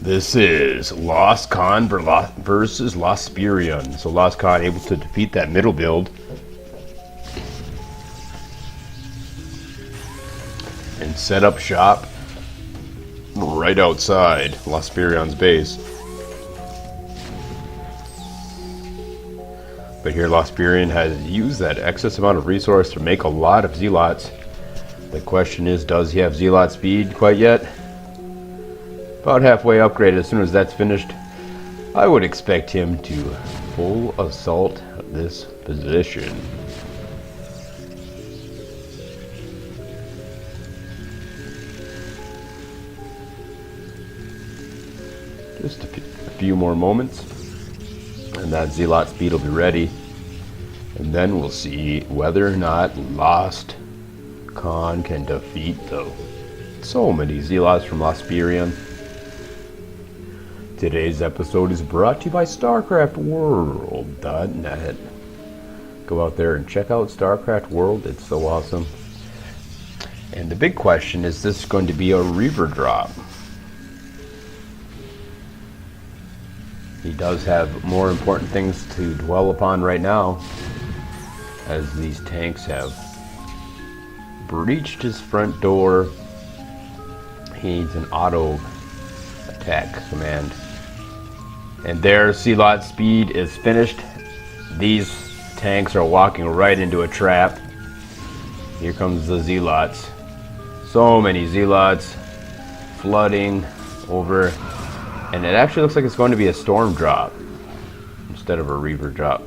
This is Lost Khan versus Laspirasyon. So Lost Khan able to defeat that middle build and set up shop right outside Laspirasyon's base. But here Laspirasyon has used that excess amount of resource to make a lot of zealots. The question is, does he have zealot speed quite yet? About halfway upgraded. As soon as that's finished, I would expect him to full assault this position. Just a few more moments, and that zealot speed will be ready. And then we'll see whether or not Lost Khan can defeat so many zealots from Laspirasyon. Today's episode is brought to you by StarCraftWorld.net. Go out there and check out StarCraft World. It's so awesome. And the big question is this going to be a Reaver drop? He does have more important things to dwell upon right now, as these tanks have breached his front door. He needs an auto attack command. And their zealot speed is finished. These tanks are walking right into a trap. Here comes the zealots. So many zealots flooding over. And it actually looks like it's going to be a storm drop instead of a Reaver drop.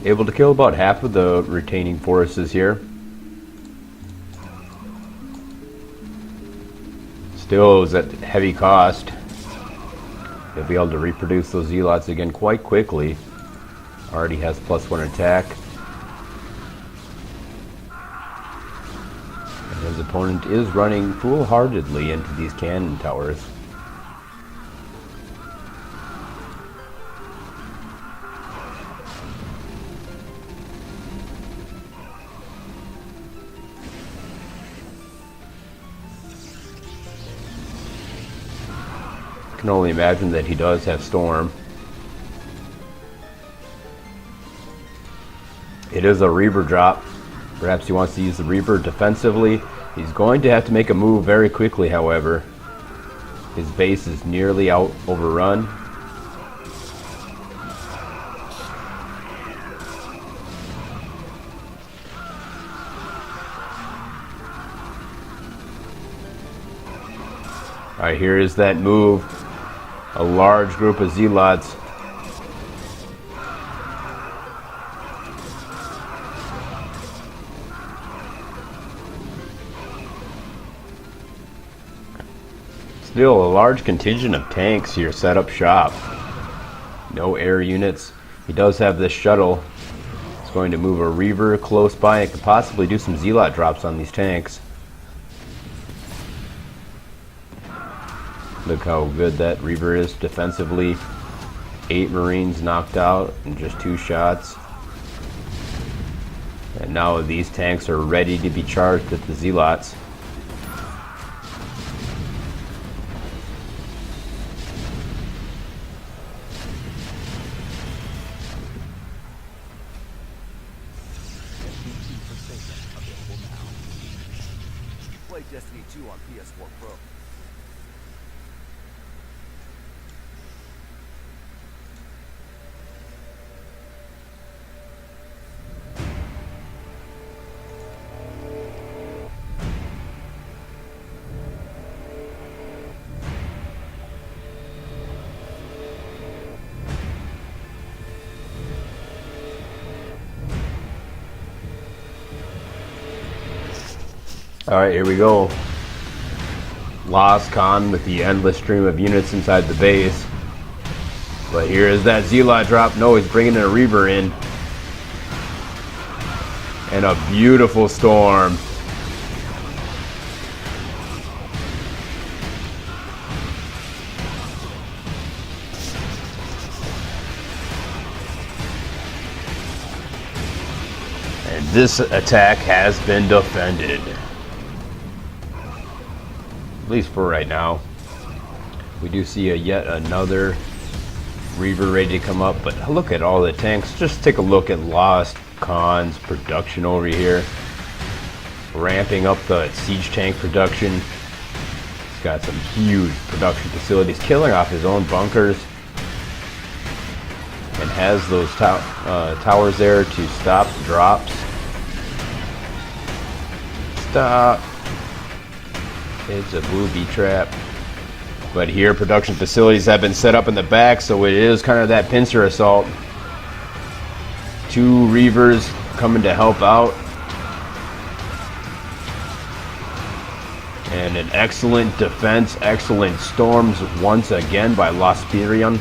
Able to kill about half of the retaining forces here. Still is at heavy cost. He'll be able to reproduce those zealots again quite quickly. Already has +1 attack. And his opponent is running foolhardily into these cannon towers. I can only imagine that he does have Storm. It is a Reaver drop. Perhaps he wants to use the Reaver defensively. He's going to have to make a move very quickly, however. His base is nearly overrun. Alright, here is that move. A large group of zealots. Still a large contingent of tanks here set up shop. No air units. He does have this shuttle. It's going to move a Reaver close by and could possibly do some zealot drops on these tanks. Look how good that Reaver is defensively. 8 Marines knocked out in just 2 shots. And now these tanks are ready to be charged with the zealots. Play Destiny 2 on PS4 Pro. Alright, here we go. Lost Khan with the endless stream of units inside the base. But here is that Zealot drop. No, he's bringing a Reaver in. And a beautiful storm. this attack has been defended. At least for right now. We do see yet another Reaver ready to come up, but look at all the tanks. Just take a look at Lost Khan's production over here. Ramping up the siege tank production. He's got some huge production facilities, killing off his own bunkers. And has those towers there to stop drops. Stop. It's a booby trap. But here, production facilities have been set up in the back, so it is kind of that pincer assault. 2 Reavers coming to help out. And an excellent defense, excellent storms once again by laspirasyon.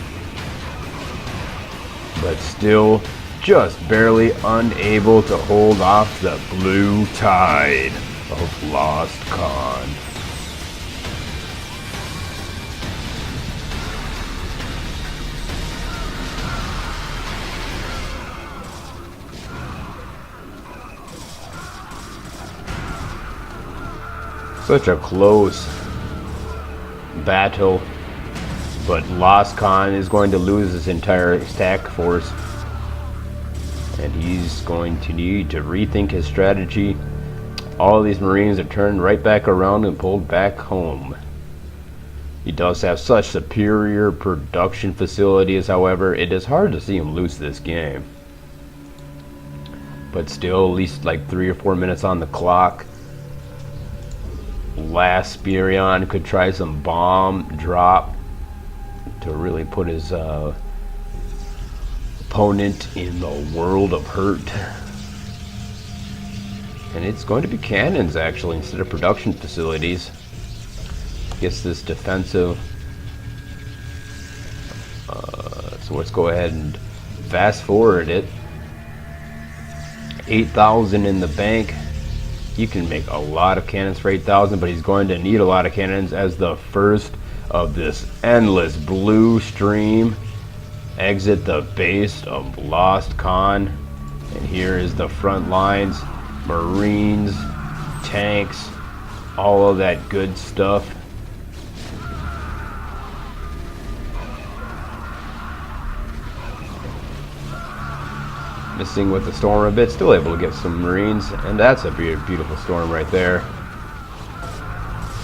But still just barely unable to hold off the blue tide of Lost Khan. Such a close battle, but Lost Khan is going to lose his entire attack force, and he's going to need to rethink his strategy. All of these Marines are turned right back around and pulled back home. He does have such superior production facilities, however, it is hard to see him lose this game. But still, at least like 3 or 4 minutes on the clock. Laspirasyon could try some bomb drop to really put his opponent in the world of hurt. And it's going to be cannons actually instead of production facilities. Gets this defensive. So let's go ahead and fast forward it. 8,000 in the bank. You can make a lot of cannons for 8,000, but he's going to need a lot of cannons as the first of this endless blue stream exit the base of Lost Khan. And here is the front lines, Marines, tanks, all of that good stuff. Missing with the storm a bit, still able to get some Marines, and that's a beautiful storm right there.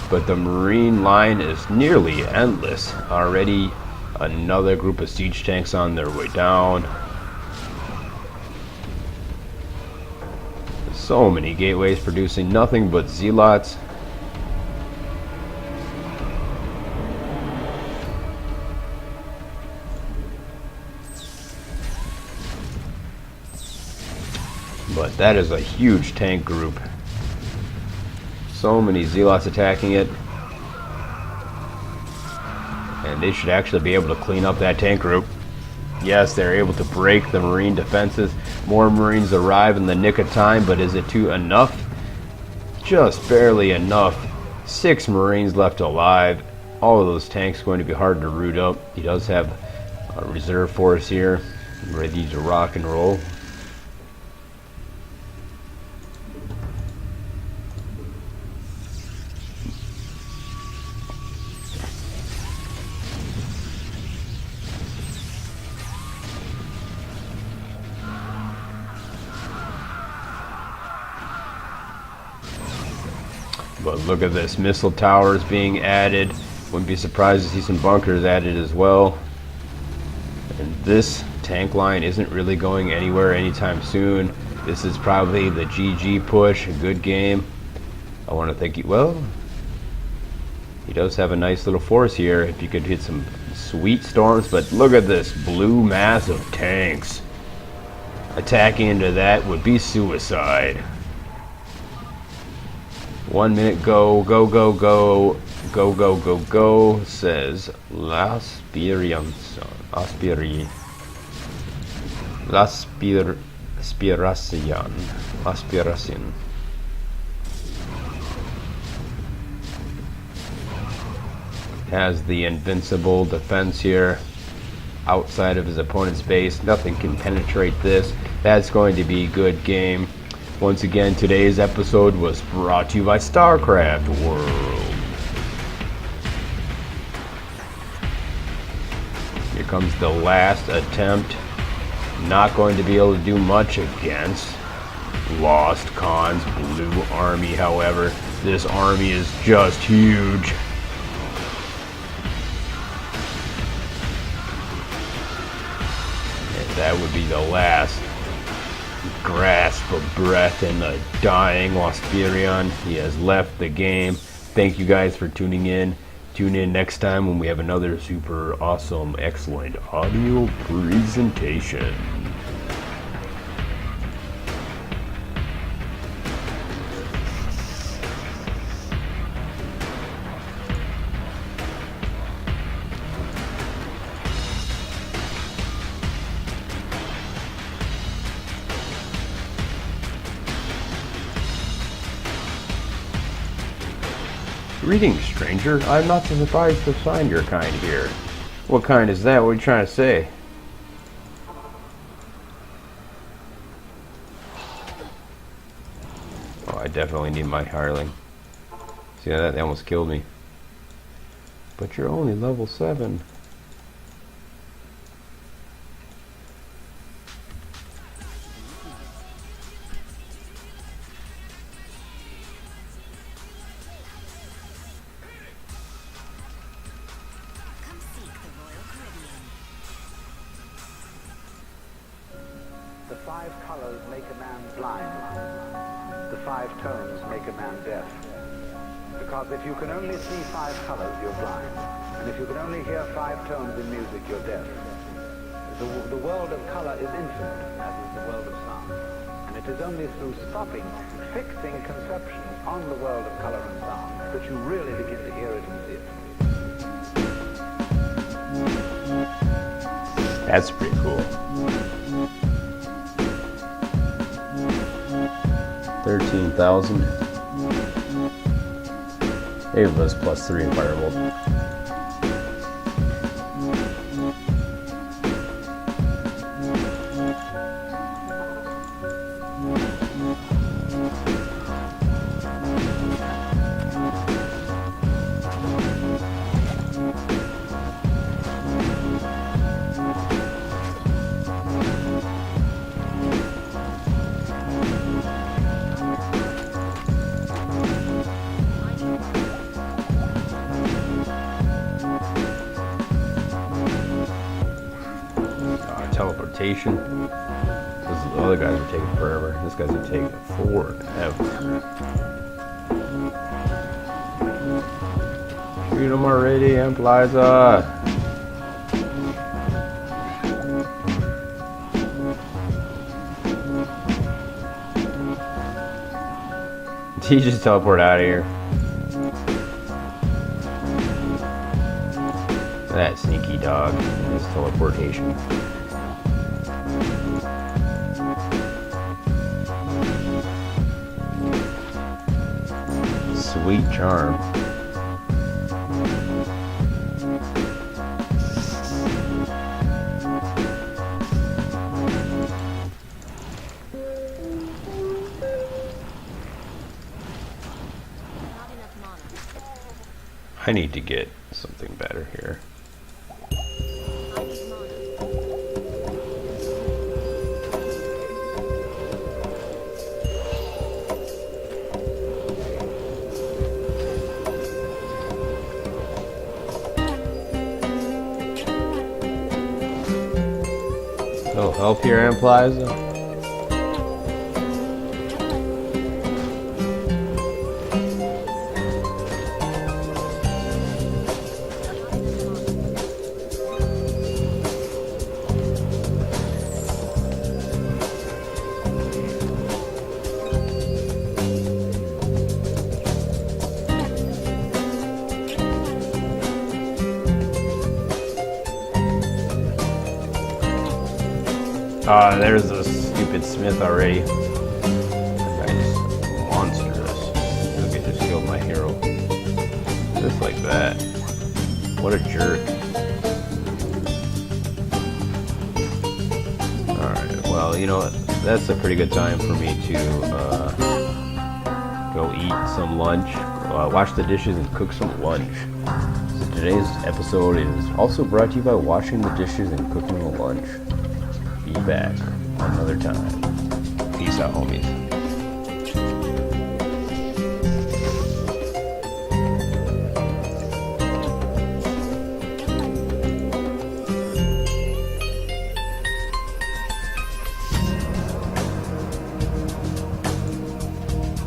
But the Marine line is nearly endless. Already another group of siege tanks on their way down. So many gateways producing nothing but zealots. But that is a huge tank group. So many zealots attacking it. And they should actually be able to clean up that tank group. Yes, they're able to break the Marine defenses. More Marines arrive in the nick of time, but is it enough? Just barely enough. 6 Marines left alive. All of those tanks going to be hard to root up. He does have a reserve force here, ready to rock and roll. But look at this, missile towers being added. Wouldn't be surprised to see some bunkers added as well. And this tank line isn't really going anywhere anytime soon. This is probably the GG push, a good game. I want to thank you. Well, he does have a nice little force here. If you could hit some sweet storms, but look at this blue mass of tanks. Attacking into that would be suicide. 1 minute, go, go, go, go, go, go, go, go, says laspirasyon. Laspirasyon. Has the invincible defense here outside of his opponent's base. Nothing can penetrate this. That's going to be a good game Once again, today's episode was brought to you by StarCraft World. Here comes the last attempt. Not going to be able to do much against Lost Khan's Blue Army, however. This army is just huge. And that would be the last grasp of breath in the dying laspirasyon. He has left the game. Thank you guys for tuning in. Tune in next time when we have another super awesome, excellent audio presentation. Greetings, stranger. I'm not so surprised to find your kind here. What kind is that? What are you trying to say? Oh, I definitely need my hireling. See, that almost killed me. But you're only level 7. The 5 colors make a man blind. The 5 tones make a man deaf. Because if you can only see 5 colors, you're blind. And if you can only hear 5 tones in music, you're deaf. The world of color is infinite, as is the world of sound. And it is only through stopping, fixing conceptions on the world of color and sound that you really begin to hear it and see it. That's pretty cool. 13,000. They give us +3 in Firebolt. Teleportation. Those other guys are taking forever. This guy's gonna take forever. Shoot him already, Ampliza. He just teleport out of here. That sneaky dog and his teleportation. Sweet charm. I need to get something better here. Oh, help here, Ampliza. There's a stupid smith already. That guy's monstrous. Look, it just killed my hero. Just like that. What a jerk. Alright, well, you know what? that's a pretty good time for me to go eat some lunch, wash the dishes, and cook some lunch. So today's episode is also brought to you by washing the dishes and cooking the lunch. Be back another time. Peace out, homies.